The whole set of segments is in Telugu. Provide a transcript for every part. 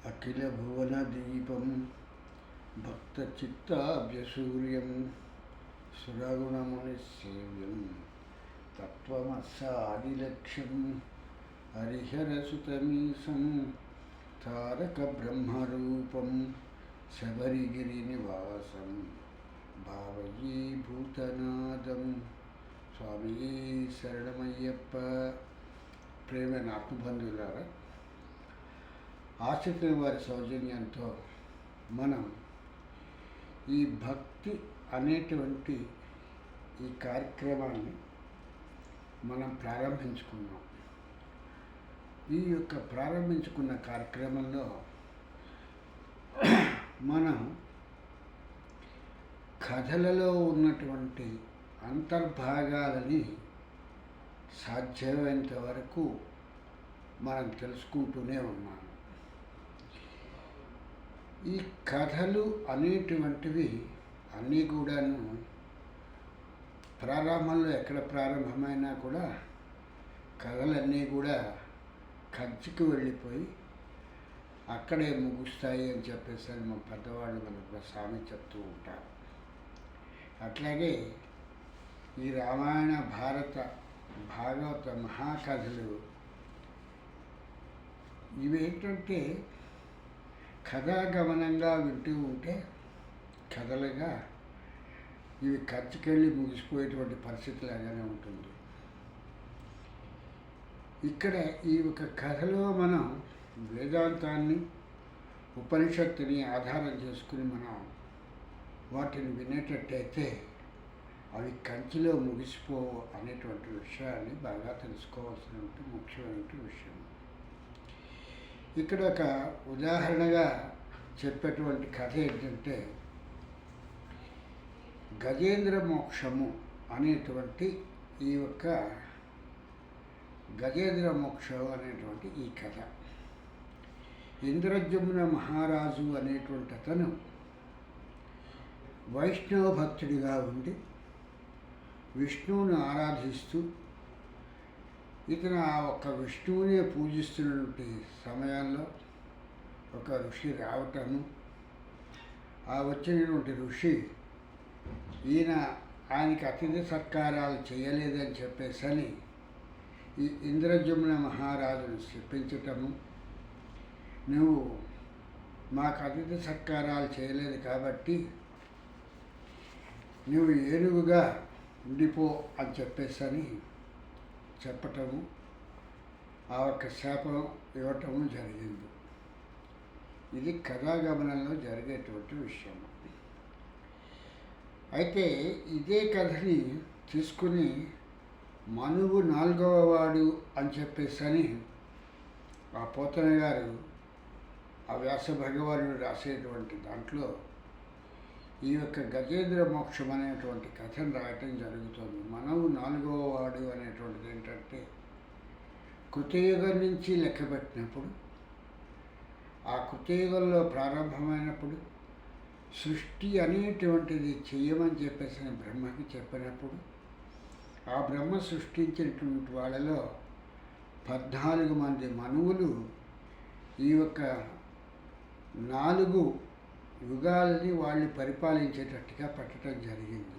అఖిలభువనదీపం భక్తచిత్తాభ్యసూర్యం సురగుణమునిసేవ్యం తత్వమస్సాదిలక్ష్యం హరిహరసుతమీశం తారకబ్రహ్మరూపం శబరిగిరినివాసం భావయీభూతనాదం. స్వామి శరణమయ్యప్ప. ప్రేమైన ఆత్మబంధువులారా, ఆశ్రితుల వారి సౌజన్యంతో మనం ఈ భక్తి అనేటువంటి ఈ కార్యక్రమాన్ని మనం ప్రారంభించుకున్నాం. ఈ యొక్క ప్రారంభించుకున్న కార్యక్రమంలో మనం కథలలో ఉన్నటువంటి అంతర్భాగాలని సాధ్యమైనంత వరకు మనం తెలుసుకుంటూనే ఉన్నాం. ఈ కథలు అనేటువంటివి అన్నీ కూడాను ప్రారంభంలో ఎక్కడ ప్రారంభమైనా కూడా కథలన్నీ కూడా కంచికి వెళ్ళిపోయి అక్కడే ముగుస్తాయి అని చెప్పేసి మా పెద్దవాళ్ళు మనకు స్వామి చెప్తూ ఉంటారు. అట్లాగే ఈ రామాయణ భారత భాగవత మహాకథలు ఇవేంటంటే కథాగమనంగా వింటూ ఉంటే కథలుగా ఇవి ఖర్చుకెళ్ళి ముగిసిపోయేటువంటి పరిస్థితి లాగానే ఉంటుంది. ఇక్కడ ఈ ఒక కథలో మనం వేదాంతాన్ని ఉపనిషత్తుని ఆధారం చేసుకుని మనం వాటిని వినేటట్టయితే అవి కంచిలో ముగిసిపోవు అనేటువంటి విషయాన్ని బాగా తెలుసుకోవాల్సినటువంటి ముఖ్యమైనటువంటి విషయం. ఇక్కడ ఒక ఉదాహరణగా చెప్పేటువంటి కథ ఏంటంటే గజేంద్ర మోక్షము అనేటువంటి ఈ యొక్క గజేంద్ర మోక్షం అనేటువంటి ఈ కథ. ఇంద్రజమున మహారాజు అనేటువంటి అతను వైష్ణవ భక్తుడిగా ఉండి విష్ణువును ఆరాధిస్తూ ఇతను ఆ ఒక్క విష్ణువునే పూజిస్తున్నటువంటి సమయంలో ఒక ఋషి రావటము, ఆ వచ్చినటువంటి ఋషి ఆయనకి అతిథి సత్కారాలు చేయలేదని చెప్పేసని ఈ ఇంద్రజమున మహారాజును శపించటము, నువ్వు మాకు అతిథి సత్కారాలు చేయలేదు కాబట్టి నువ్వు ఏనుగుగా ఉండిపో అని చెప్పేసని చెప్పటము, ఆ ఒక్క శాపం ఇవ్వటము జరిగింది. ఇది కథాగమనంలో జరిగేటువంటి విషయం. అయితే ఇదే కథని తీసుకుని మనువు 4వ వాడు అని చెప్పేసని ఆ పోతన గారు ఆ వ్యాస భగవానుడు రాసేటువంటి దాంట్లో ఈ యొక్క గజేంద్ర మోక్షం అనేటువంటి కథను రాయటం జరుగుతుంది. మనవు 4వ వాడు అనేటువంటిది ఏంటంటే కృతయుగం నుంచి లెక్కపెట్టినప్పుడు, ఆ కృతయుగంలో ప్రారంభమైనప్పుడు సృష్టి అనేటువంటిది చెయ్యమని చెప్పేసి బ్రహ్మకి చెప్పినప్పుడు ఆ బ్రహ్మ సృష్టించినటువంటి వాళ్ళలో 14 మంది మనువులు ఈ యొక్క 4 యుగాలని వాళ్ళు పరిపాలించేటట్టుగా పెట్టడం జరిగింది.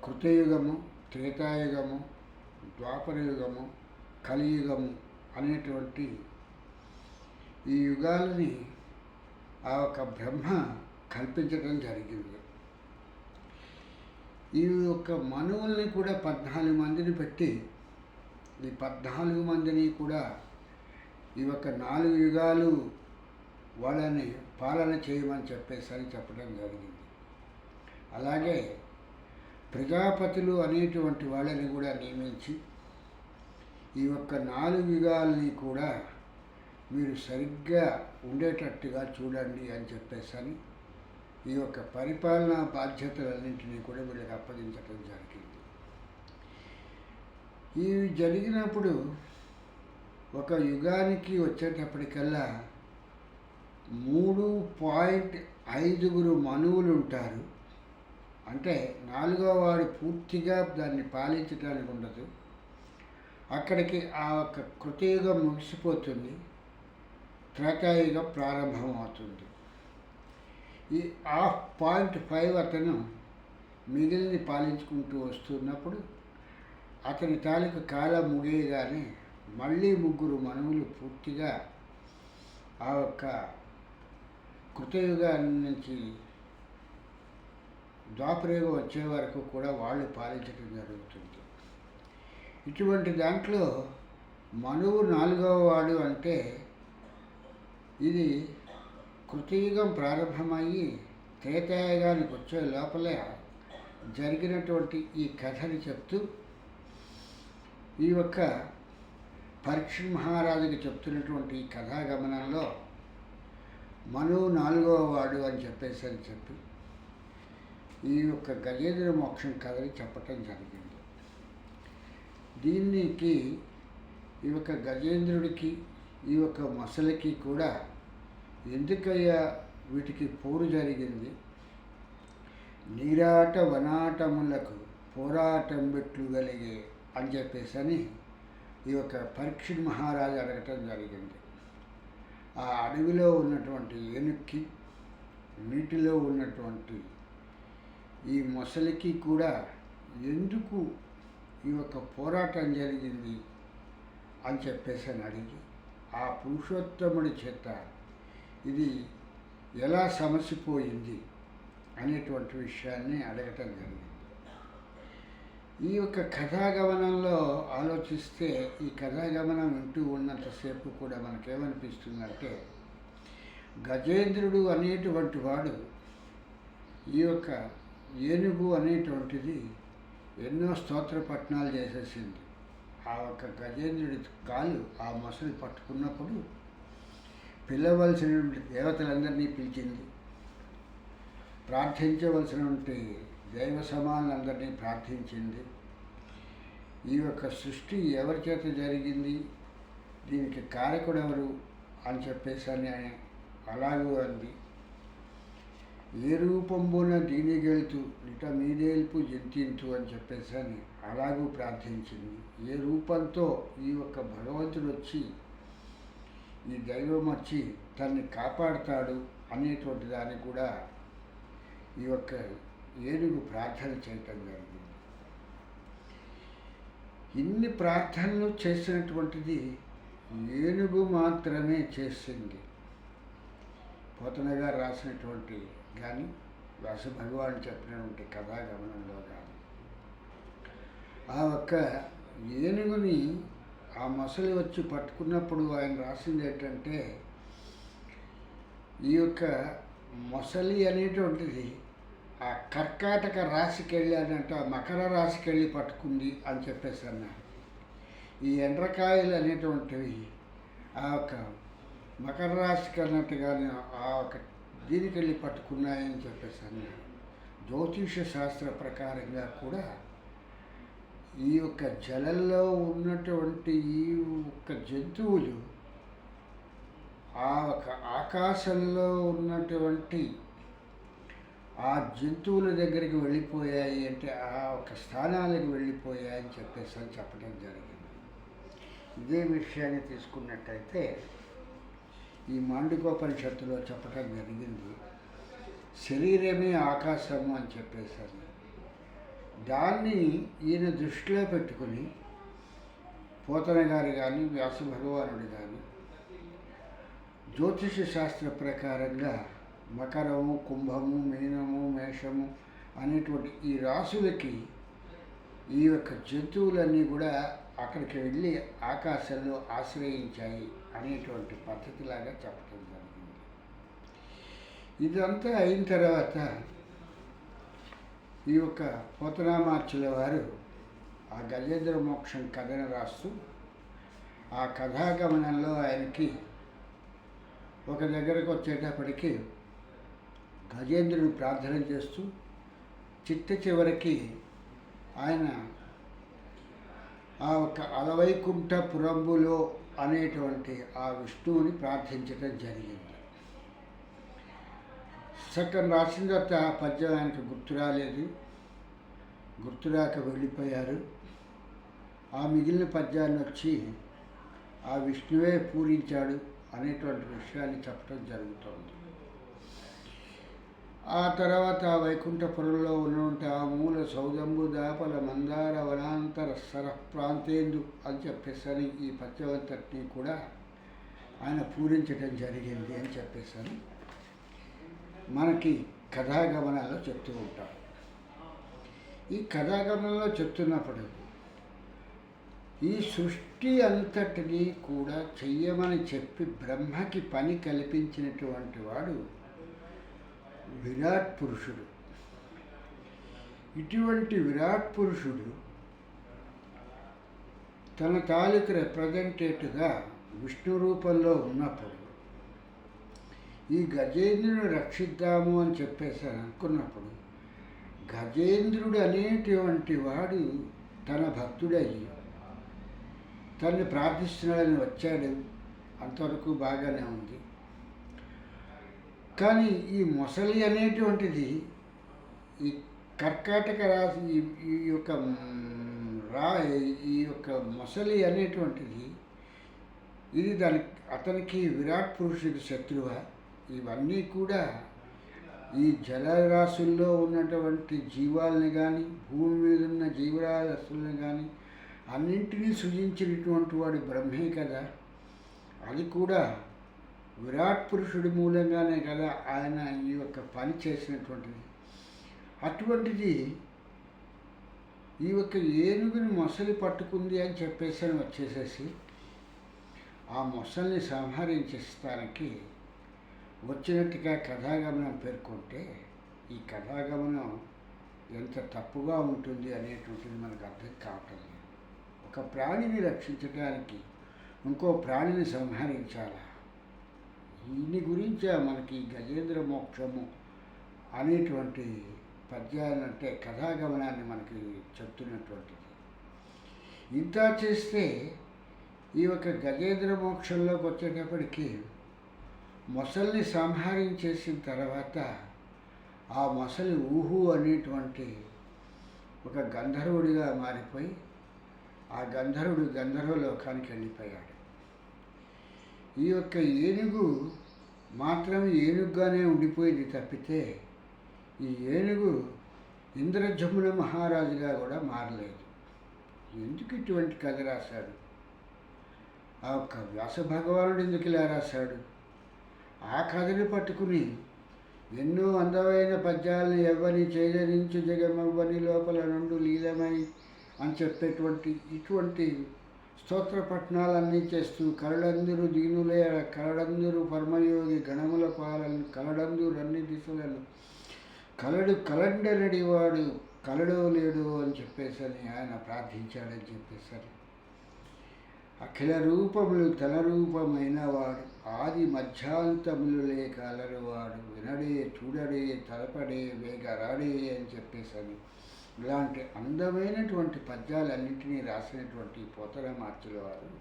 కృతయుగము, త్రేతాయుగము, ద్వాపరయుగము, కలియుగము అనేటువంటి ఈ యుగాలని ఆ ఒక బ్రహ్మ కల్పించడం జరిగింది. ఈ యొక్క మనువుల్ని కూడా 14 మందిని పెట్టి ఈ 14 మందిని కూడా ఈ యొక్క 4 యుగాలు వాళ్ళని పాలన చేయమని చెప్పేసరి చెప్పడం జరిగింది. అలాగే ప్రజాపతులు అనేటువంటి వాళ్ళని కూడా నియమించి ఈ యొక్క 4 యుగాలని కూడా మీరు సరిగ్గా ఉండేటట్టుగా చూడండి అని చెప్పేసని ఈ యొక్క పరిపాలనా బాధ్యతలన్నింటినీ కూడా వీళ్ళకి అప్పగించడం జరిగింది. ఇవి జరిగినప్పుడు ఒక యుగానికి వచ్చేటప్పటికల్లా 3.5 మనువులు ఉంటారు. అంటే 4వ వాడు పూర్తిగా దాన్ని పాలించడానికి ఉండదు. అక్కడికి ఆ ఒక్క కృతయుగం ముగిసిపోతుంది. త్రేతాయుగం ప్రారంభమవుతుంది. ఈ 0.5 అతను మిగిలిని పాలించుకుంటూ వస్తున్నప్పుడు అతని తాలూకు కాలం ముగియగానే మళ్ళీ 3 మనువులు పూర్తిగా ఆ యొక్క కృతయుగాన్ని నుంచి ద్వాపరయుగం వచ్చే వరకు కూడా వాళ్ళు పాలించడం జరుగుతుంది. ఇటువంటి దాంట్లో మనువు 4వ వాడు అంటే ఇది కృతయుగం ప్రారంభమయ్యి త్రేతాయుగానికి వచ్చే లోపల జరిగినటువంటి ఈ కథని చెప్తూ ఈ యొక్క పరీక్ష మహారాజుకి చెప్తున్నటువంటి ఈ కథాగమనంలో మనువు 4వ వాడు అని చెప్పి ఈ యొక్క గజేంద్ర మోక్షం కథని చెప్పటం జరిగింది. దీనికి ఈ యొక్క గజేంద్రుడికి ఈ యొక్క మొసలికి కూడా ఎందుకయ్యా వీటికి పోరు జరిగింది, నీరాట వనాటములకు పోరాటం పెట్లు కలిగే అని చెప్పేసి ఈ యొక్క పరీక్ష మహారాజు అడగటం జరిగింది. ఆ అడవిలో ఉన్నటువంటి ఏనుక్కి నీటిలో ఉన్నటువంటి ఈ మొసలికి కూడా ఎందుకు ఈ యొక్క పోరాటం జరిగింది అని చెప్పేసి అడిగి ఆ పురుషోత్తముడి చేత ఇది ఎలా సమసిపోయింది అనేటువంటి విషయాన్ని అడగటం జరిగింది. ఈ యొక్క కథాగమనంలో ఆలోచిస్తే ఈ కథాగమనం వింటూ ఉన్నంతసేపు కూడా మనకేమనిపిస్తుందంటే గజేంద్రుడు అనేటువంటి వాడు ఈ యొక్క ఏనుగు అనేటువంటిది ఎన్నో స్తోత్ర పఠనాలు చేసేసింది. ఆ యొక్క గజేంద్రుడి కాలు ఆ మొసలి పట్టుకున్నప్పుడు పిలవలసినటువంటి దేవతలందరినీ పిలిచింది, ప్రార్థించవలసినటువంటి దైవ సమానులందరినీ ప్రార్థించింది. ఈ యొక్క సృష్టి ఎవరి చేత జరిగింది, దీనికి కారకుడు ఎవరు అని చెప్పేసి అని అలాగూ అంది. ఏ రూపంబున దీనిగెళ్తూ ఇట మీదేల్పు జంతింతు అని చెప్పేసి అని అలాగూ ప్రార్థించింది. ఏ రూపంతో ఈ యొక్క భగవంతుడు వచ్చి ఈ దైవం వచ్చి తన్ని కాపాడుతాడు అనేటువంటి దాన్ని కూడా ఈ యొక్క ఏనుగు ప్రార్థన చేయటం జరిగింది. ఇన్ని ప్రార్థనలు చేసినటువంటిది ఏనుగు మాత్రమే చేసింది. పోతన గారు రాసినటువంటి కానీ వ్యాస భగవాన్ చెప్పినటువంటి కథాగమనంలో కానీ ఆ ఒక్క ఏనుగుని ఆ మొసలి వచ్చి పట్టుకున్నప్పుడు ఆయన రాసింది ఏంటంటే ఈ యొక్క మొసలి అనేటువంటిది ఆ కర్కాటక రాశికి వెళ్ళానంటే ఆ మకర రాశికి వెళ్ళి పట్టుకుంది అని చెప్పేసి అన్నారు. ఈ ఎండ్రకాయలు అనేటువంటివి ఆ యొక్క మకర రాశికి అన్నట్టుగానే ఆ ఒక దీనికి వెళ్ళి పట్టుకున్నాయని చెప్పేసి అన్నారు. జ్యోతిష శాస్త్ర ప్రకారంగా కూడా ఈ యొక్క జలంలో ఉన్నటువంటి ఈ యొక్క జంతువులు ఆ ఒక ఆకాశంలో ఉన్నటువంటి ఆ జంతువుల దగ్గరికి వెళ్ళిపోయాయి అంటే ఆ ఒక స్థానాలకు వెళ్ళిపోయాయని చెప్పేసి అని చెప్పడం జరిగింది. ఇదే విషయాన్ని తీసుకున్నట్టయితే ఈ మాండూకోపనిషత్తులో చెప్పడం జరిగింది, శరీరమే ఆకాశము అని చెప్పేసి. దాన్ని ఈయన దృష్టిలో పెట్టుకుని పోతన గారు కానీ వ్యాస భగవానుడు కానీ జ్యోతిష శాస్త్ర ప్రకారంగా మకరము, కుంభము, మీనము, మేషము అనేటువంటి ఈ రాశులకి ఈ యొక్క జంతువులన్నీ కూడా అక్కడికి వెళ్ళి ఆకాశంలో ఆశ్రయించాయి అనేటువంటి పద్ధతిలాగా చెప్పడం జరిగింది. ఇదంతా అయిన తర్వాత ఈ యొక్క పోతనామార్చుల వారు ఆ గజేంద్ర మోక్షం కథను రాస్తూ ఆ కథాగమనంలో ఆయనకి ఒక దగ్గరకు వచ్చేటప్పటికి గజేంద్రుని ప్రార్థన చేస్తూ చిట్ట చివరికి ఆయన ఆ ఒక అలవైకుంఠపురంబులో అనేటువంటి ఆ విష్ణువుని ప్రార్థించడం జరిగింది. సగం రాసిన తర్వాత ఆ పద్యం ఆయనకు గుర్తురాలేదు, గుర్తురాక వెళ్ళిపోయారు. ఆ మిగిలిన పద్యాన్ని వచ్చి ఆ విష్ణువే పూరించాడు, అనేటువంటి విషయాన్ని చెప్పడం జరుగుతుంది. ఆ తర్వాత వైకుంఠపురంలో ఉన్నటువంటి ఆ మూల సౌదంబు దాపల మందార వనాంతర సర ప్రాంతేందు అని చెప్పేసరి ఈ పద్యమంతటినీ కూడా ఆయన పూరించడం జరిగింది అని చెప్పేసరి మనకి కథాగమనాల్లో చెప్తూ ఉంటారు. ఈ కథాగమనంలో చెప్తున్నప్పుడు ఈ సృష్టి అంతటినీ కూడా చెయ్యమని చెప్పి బ్రహ్మకి పని కల్పించినటువంటి వాడు విరాట్ పురుషుడు. ఇటువంటి విరాట్ పురుషుడు తన తాలూకు రిప్రజెంటేటివ్గా విష్ణు రూపంలో ఉన్నప్పుడు ఈ గజేంద్రుని రక్షిద్దాము అని చెప్పేసి అనుకున్నప్పుడు గజేంద్రుడు అనేటువంటి వాడు తన భక్తుడయ్యి తనని ప్రార్థిస్తున్నాడని వచ్చాడు. అంతవరకు బాగానే ఉంది. కానీ ఈ మొసలి అనేటువంటిది ఈ కర్కాటక రాశి ఈ యొక్క మొసలి అనేటువంటిది ఇది అతనికి విరాట్ పురుషుడి శత్రువ. ఇవన్నీ కూడా ఈ జలరాశుల్లో ఉన్నటువంటి జీవాలని కానీ భూమి మీద ఉన్న జీవరాశులను కానీ అన్నింటినీ సృజించినటువంటి వాడు బ్రహ్మే కదా. అది కూడా విరాట్ పురుషుడి మూలంగానే కదా ఆయన ఈ యొక్క పని చేసినటువంటిది. అటువంటిది ఈ యొక్క ఏనుగుని మొసలి పట్టుకుంది అని చెప్పేసి వచ్చేసేసి ఆ మొసల్ని సంహరించేస్తానికి వచ్చినట్టుగా కథాగమనం పేర్కొంటే ఈ కథాగమనం ఎంత తప్పుగా ఉంటుంది అనేటువంటిది మనకు అర్థం కావటం లేదు. ఒక ప్రాణిని రక్షించడానికి ఇంకో ప్రాణిని సంహరించాలా? దీని గురించే మనకి గజేంద్ర మోక్షము అనేటువంటి పద్యాన్ని అంటే కథాగమనాన్ని మనకి చెప్తున్నటువంటిది. ఇంత చేస్తే ఈ యొక్క గజేంద్ర మోక్షంలోకి వచ్చేటప్పటికి మొసల్ని సంహరించేసిన తర్వాత ఆ మొసలి ఊహు అనేటువంటి ఒక గంధర్వుడిగా మారిపోయి ఆ గంధర్వుడు గంధర్వలోకానికి వెళ్ళిపోయాడు. ఈ యొక్క ఏనుగు మాత్రం ఏనుగుగానే ఉండిపోయింది తప్పితే ఈ ఏనుగు ఇంద్రజమున మహారాజుగా కూడా మారలేదు. ఎందుకు ఇటువంటి కథ రాశాడు? ఆ యొక్క వ్యాస భగవానుడు ఎందుకు ఇలా రాశాడు? ఆ కథని పట్టుకుని ఎన్నో అందమైన పద్యాలను ఎవ్వని చేజరించు జగమవ్వని లోపల నుండి లీలమై అని చెప్పేటువంటి ఇటువంటి స్తోత్ర పఠనాలన్నీ చేస్తూ కలడందురు దీనులే కలడందురు పరమయోగి గణముల పాలను కలడందురు అన్ని దిశలను కలండనడివాడు కలడో లేడు అని చెప్పేసని ఆయన ప్రార్థించాడని చెప్పేసరి అఖిల రూపములు తన రూపమైన వాడు ఆది మధ్యాంతములు లేక అలరువాడు వినడే చూడడే తలపడే వేగరాడే అని చెప్పేసని ఇలాంటి అందమైనటువంటి పద్యాలన్నింటినీ రాసినటువంటి పోతనమార్చుల వారు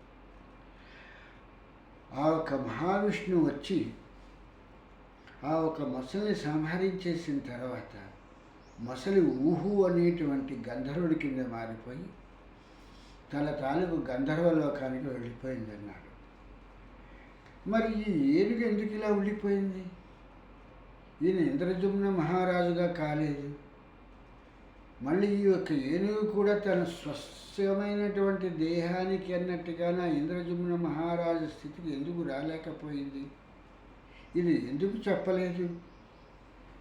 ఆ ఒక మహావిష్ణువు వచ్చి ఆ ఒక మొసలిని సంహరించేసిన తర్వాత మొసలి ఊహు అనేటువంటి గంధర్వుడి కింద మారిపోయి తన తాలూకు గంధర్వలోకానికి వెళ్ళిపోయిందన్నాడు. మరి ఈ ఏనుగు ఎందుకు ఇలా ఉండిపోయింది? ఈయన ఇంద్రజమున మహారాజుగా కాలేదు. మళ్ళీ ఈ యొక్క ఏనుగు కూడా తన స్వస్థమైనటువంటి దేహానికి అన్నట్టుగా నా ఇంద్రజమున మహారాజు స్థితికి ఎందుకు రాలేకపోయింది? ఇది ఎందుకు చెప్పలేదు?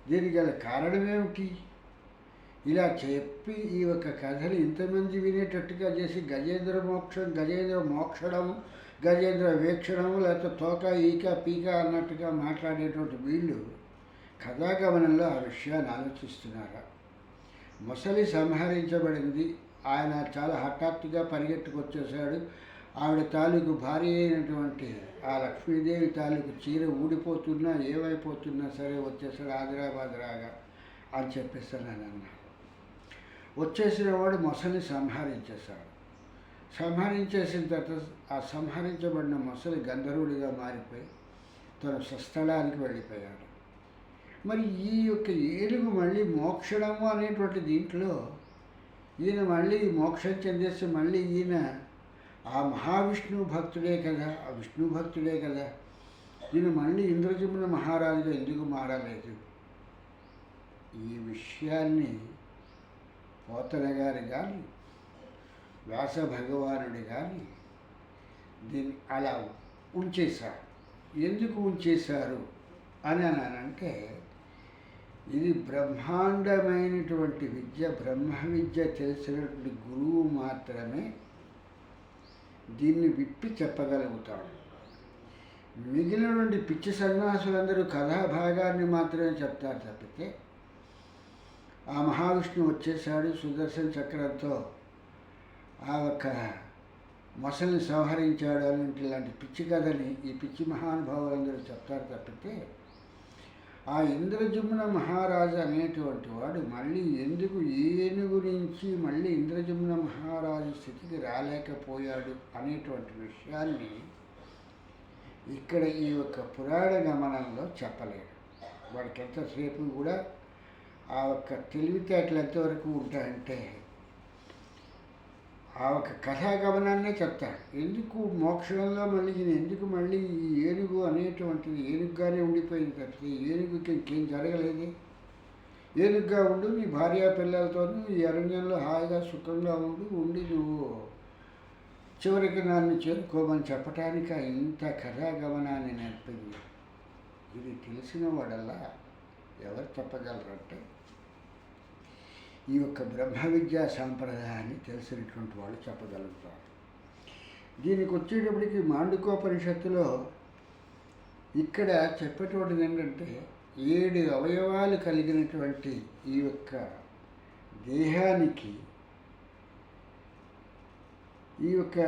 దీనికి గల కారణమేమిటి? ఇలా చెప్పి ఈ యొక్క కథని ఇంతమంది వినేటట్టుగా చేసి గజేంద్ర మోక్షడము గజేంద్ర వీక్షణము లేకపోతే తోక ఈక పీక అన్నట్టుగా మాట్లాడేటువంటి వీళ్ళు కథాగమనంలో ఆ విషయాన్ని ఆలోచిస్తున్నారా? మొసలి సంహరించబడింది. ఆయన చాలా హఠాత్తుగా పరిగెట్టుకొచ్చేసాడు. ఆవిడ తాలూకు భార్య అయినటువంటి ఆ లక్ష్మీదేవి తాలూకు చీర ఊడిపోతున్నా ఏమైపోతున్నా సరే వచ్చేసాడు ఆదిరాబాద్ రాగా అని చెప్పేసాను అన్నాడు. వచ్చేసిన వాడు మొసలిని సంహరించేశాడు. సంహరించేసిన తర్వాత ఆ సంహరించబడిన మొసలి గంధర్వుడిగా మారిపోయి తన స్వస్థలానికి వెళ్ళిపోయాడు. మరి ఈ యొక్క ఏనుగు మళ్ళీ మోక్షణము అనేటువంటి దీంట్లో ఈయన మళ్ళీ మోక్షం చెందేసి మళ్ళీ ఈయన ఆ మహావిష్ణువు భక్తుడే కదా, ఆ విష్ణు భక్తుడే కదా. ఈయన మళ్ళీ ఇంద్రజిమ్న మహారాజుగా ఎందుకు మారలేదు? ఈ విషయాన్ని పోతన గారు కానీ వ్యాస భగవానుడు కానీ దీన్ని అలా ఉంచేశారు. ఎందుకు ఉంచేశారు అని అంటే, ఇది బ్రహ్మాండమైనటువంటి విద్య, బ్రహ్మ విద్య తెలిసినటువంటి గురువు మాత్రమే దీన్ని విప్పి చెప్పగలుగుతాడు. మిగిలినటువంటి పిచ్చి సన్యాసులందరూ కథాభాగాన్ని మాత్రమే చెప్తారు తప్పితే, ఆ మహావిష్ణువు వచ్చేసాడు సుదర్శన చక్రంతో ఆ ఒక్క మొసలిని సంహరించాడు అని ఇలాంటి పిచ్చి కథని ఈ పిచ్చి మహానుభావులందరూ చెప్తారు తప్పితే, ఆ ఇంద్రజిమ్న మహారాజు అనేటువంటి వాడు మళ్ళీ ఎందుకు ఏనుగు నుంచి మళ్ళీ ఇంద్రజిమ్న మహారాజు స్థితికి రాలేకపోయాడు అనేటువంటి విషయాన్ని ఇక్కడ ఈ యొక్క పురాణ గమనంలో చెప్పలేడు. వాడికి ఎంతసేపు కూడా ఆ ఒక్క తెలివితేటలు ఎంతవరకు ఉంటాయంటే ఆ ఒక కథాగమనాన్నే చెప్తాడు. ఎందుకు మోక్షంలో మళ్ళీ ఎందుకు మళ్ళీ ఈ ఏనుగు అనేటువంటిది ఏనుగుగానే ఉండిపోయింది తప్పితే ఏనుగుకి ఇంకేం జరగలేదు. ఏనుగుగా ఉండు, నీ భార్యా పిల్లలతోనూ ఈ అరణ్యంలో హాయిగా సుఖంగా ఉండి నువ్వు చివరికి నన్ను చేరుకోమని చెప్పటానికి ఇంత కథాగమనాన్ని నేర్పింది. ఇది తెలిసిన వాడల్లా ఎవరు చెప్పగలరంటే ఈ యొక్క బ్రహ్మ విద్యా సాంప్రదాయాన్ని తెలిసినటువంటి వాళ్ళు చెప్పగలుగుతారు. దీనికి వచ్చేటప్పటికి మాండుకోపనిషత్తులో ఇక్కడ చెప్పేటువంటిది ఏంటంటే, 7 అవయవాలు కలిగినటువంటి ఈ యొక్క దేహానికి ఈ యొక్క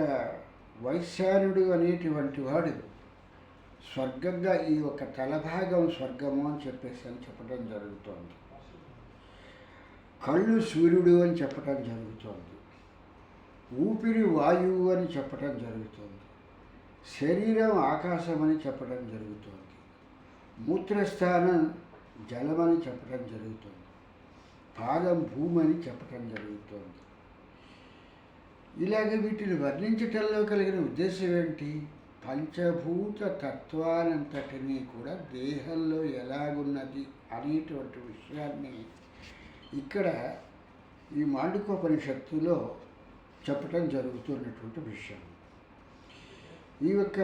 వైశ్యానుడు అనేటువంటి వాడు స్వర్గంగా ఈ యొక్క తలభాగం స్వర్గము అని చెప్పడం జరుగుతోంది. కళ్ళు సూర్యుడు అని చెప్పడం జరుగుతోంది. ఊపిరి వాయువు అని చెప్పడం జరుగుతోంది. శరీరం ఆకాశం అని చెప్పడం జరుగుతోంది. మూత్రస్థానం జలమని చెప్పడం జరుగుతోంది. పాదం భూమి అని చెప్పడం జరుగుతోంది. ఇలాగ వీటిని వర్ణించటంలో కలిగిన ఉద్దేశం ఏంటి? పంచభూత తత్వానంతటినీ కూడా దేహంలో ఎలాగున్నది అనేటువంటి విషయాన్ని ఇక్కడ ఈ మాండుకోపనిషత్తులో చెప్పటం జరుగుతున్నటువంటి విషయం. ఈ యొక్క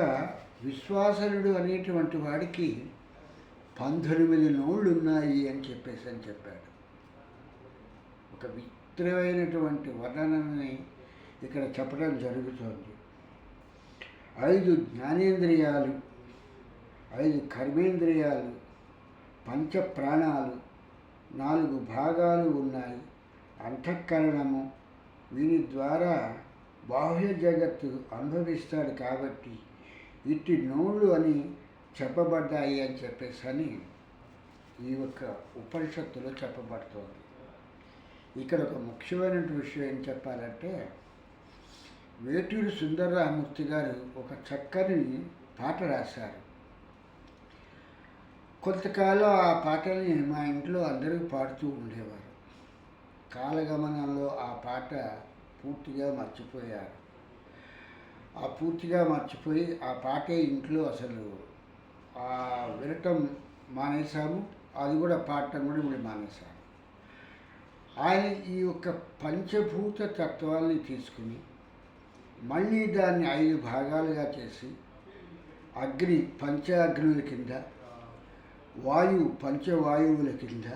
విశ్వాసనుడు అనేటువంటి వాడికి 19 నోళ్ళు ఉన్నాయి అని చెప్పాడు. ఒక విచిత్రమైనటువంటి వర్ణనని ఇక్కడ చెప్పడం జరుగుతోంది. 5 జ్ఞానేంద్రియాలు, 5 కర్మేంద్రియాలు, 5 ప్రాణాలు, 4 భాగాలు ఉన్నాయి. అంతఃకరణము, వీరి ద్వారా బాహ్య జగత్తు అనుభవిస్తాడు కాబట్టి ఇట్టి నోళ్ళు అని చెప్పబడ్డాయి అని చెప్పేసి ఈ యొక్క ఉపనిషత్తులో చెప్పబడుతోంది. ఇక్కడ ఒక ముఖ్యమైన విషయం ఏం చెప్పాలంటే, వేటూరి సుందరరామూర్తి గారు ఒక చక్కని పాట రాశారు. కొంతకాలం ఆ పాటల్ని మా ఇంట్లో అందరూ పాడుతూ ఉండేవారు. కాలగమనంలో ఆ పాట పూర్తిగా మర్చిపోయారు. మర్చిపోయి ఆ పాటే ఇంట్లో అసలు వినటం మానేశాము. అది కూడా పాడటం కూడా ఇప్పుడు మానేశాము. ఆయన ఈ యొక్క పంచభూత తత్వాల్ని తీసుకుని మళ్ళీ దాన్ని 5 భాగాలుగా చేసి, అగ్ని పంచాగ్నుల కింద, వాయువు పంచవాయువుల కింద,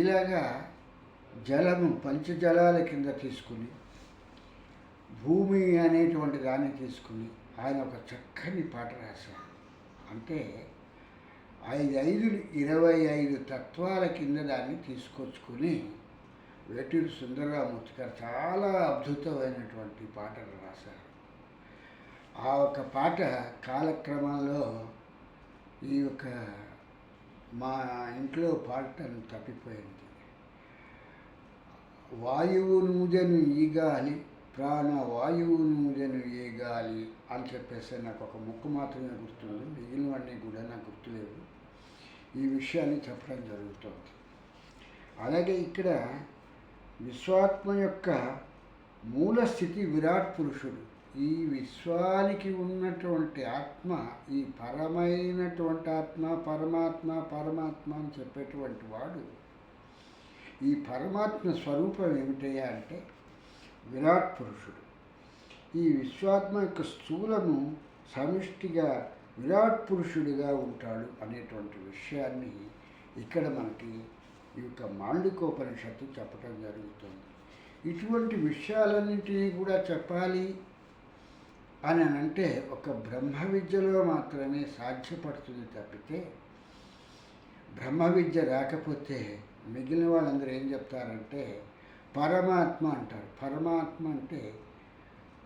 ఇలాగా జలము పంచజలాల కింద తీసుకుని, భూమి అనేటువంటి దాన్ని తీసుకుని ఆయన ఒక చక్కని పాట రాశారు. అంటే 5 25 తత్వాల కింద దాన్ని తీసుకొచ్చుకొని వేటూరి సుందరరామూర్తి గారు చాలా అద్భుతమైనటువంటి పాటలు రాశారు. ఆ ఒక పాట కాలక్రమంలో ఈ యొక్క మా ఇంట్లో పాడటం తప్పిపోయింది. వాయువు నూజను ఈ గాలి, ప్రాణవాయువు నూజను ఏ గాలి అని చెప్పేసి నాకు ఒక ముక్కు మాత్రమే గుర్తుంది. మిగిలినవన్నీ కూడా నాకు గుర్తులేవు. ఈ విషయాన్ని చెప్పడం జరుగుతుంది. అలాగే ఇక్కడ విశ్వాత్మ యొక్క మూల స్థితి విరాట్ పురుషుడు. ఈ విశ్వానికి ఉన్నటువంటి ఆత్మ, ఈ పరమైనటువంటి ఆత్మ, పరమాత్మ పరమాత్మ అని చెప్పేటువంటి వాడు, ఈ పరమాత్మ స్వరూపం ఏమిటయ్యా అంటే విరాట్ పురుషుడు. ఈ విశ్వాత్మ యొక్క స్థూలము సమిష్టిగా విరాట్ పురుషుడిగా ఉంటాడు అనేటువంటి విషయాన్ని ఇక్కడ మనకి ఈ యొక్క మాండూక్యోపనిషత్తు చెప్పడం జరుగుతుంది. ఇటువంటి విషయాలన్నింటినీ కూడా చెప్పాలి అని అంటే ఒక బ్రహ్మ విద్యలో మాత్రమే సాధ్యపడుతుంది తప్పితే, బ్రహ్మ విద్య రాకపోతే మిగిలిన వాళ్ళందరూ ఏం చెప్తారంటే పరమాత్మ అంటారు. పరమాత్మ అంటే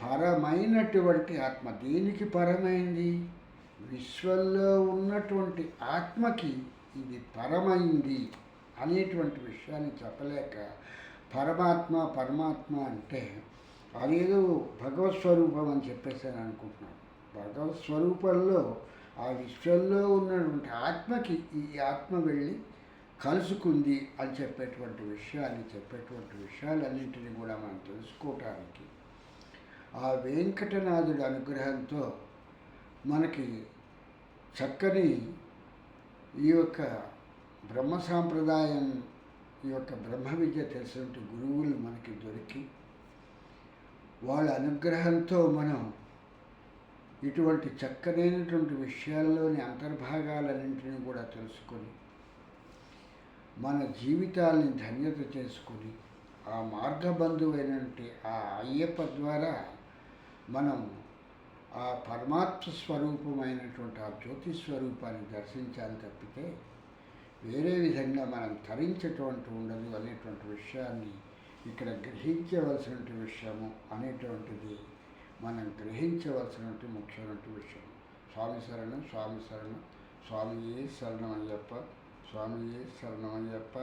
పరమైనటువంటి ఆత్మ. దేనికి పరమైంది? విశ్వంలో ఉన్నటువంటి ఆత్మకి ఇది పరమైంది అనేటువంటి విషయాన్ని చెప్పలేక పరమాత్మ పరమాత్మ అంటే అదేదో భగవత్ స్వరూపం అని చెప్పేసి అనుకుంటున్నాను. భగవత్ స్వరూపంలో ఆ విశ్వంలో ఉన్నటువంటి ఆత్మకి ఈ ఆత్మ వెళ్ళి కలుసుకుంది అని చెప్పేటువంటి విషయాలన్నింటినీ కూడా మనం తెలుసుకోవటానికి ఆ వెంకటనాథుడి అనుగ్రహంతో మనకి చక్కని ఈ యొక్క బ్రహ్మ సాంప్రదాయం, ఈ యొక్క బ్రహ్మ విద్య తెలిసినటువంటి గురువులు మనకి దొరికి వాళ్ళ అనుగ్రహంతో మనం ఇటువంటి చక్కనైనటువంటి విషయాల్లోని అంతర్భాగాలన్నింటినీ కూడా తెలుసుకొని మన జీవితాల్ని ధన్యత చేసుకొని ఆ మార్గబంధువైనటువంటి ఆ అయ్యప్ప ద్వారా మనం ఆ పరమాత్మ స్వరూపమైనటువంటి ఆ జ్యోతి స్వరూపాన్ని దర్శించాలి తప్పితే వేరే విధంగా మనం తరించేటువంటి ఉండదు అనేటువంటి విషయాన్ని ఇక్కడ గ్రహించవలసినటువంటి విషయము అనేటువంటిది మనం గ్రహించవలసినటువంటి ముఖ్యమైన విషయం. స్వామి శరణం, స్వామి శరణం, స్వామియే శరణమయ్యప్ప, స్వామియే శరణమయ్యప్ప.